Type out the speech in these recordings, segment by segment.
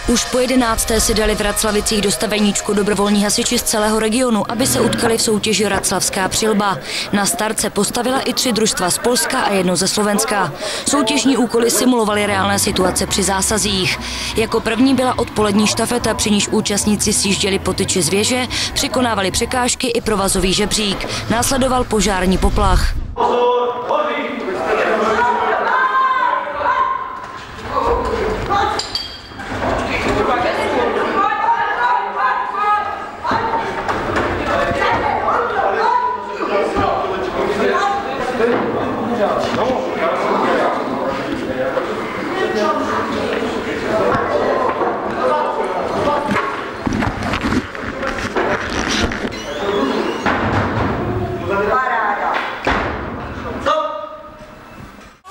Už po 11. si dali v Raclavicích do staveníčku dobrovolní hasiči z celého regionu, aby se utkali v soutěži Raclavská přilba. Na start se postavila i 3 družstva z Polska a 1 ze Slovenska. Soutěžní úkoly simulovaly reálné situace při zásazích. Jako první byla odpolední štafeta, při níž účastníci sjížděli po tyči z věže, překonávali překážky i provazový žebřík. Následoval požární poplach.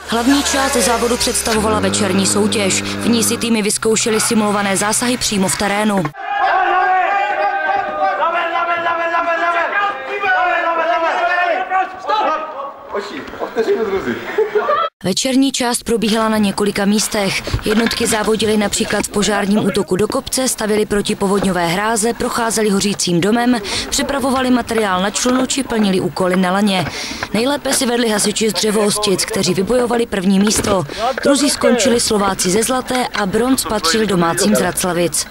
Hlavní část závodu představovala večerní soutěž. V ní si týmy vyzkoušely simulované zásahy přímo v terénu. Večerní část probíhala na několika místech. Jednotky závodily například v požárním útoku do kopce, stavěly protipovodňové hráze, procházely hořícím domem, připravovali materiál na člunu či plnili úkoly na laně. Nejlépe si vedli hasiči z Dřevoostic, kteří vybojovali první místo. Druzí skončili Slováci ze Zlaté a bronz patřil domácím z Raclavic.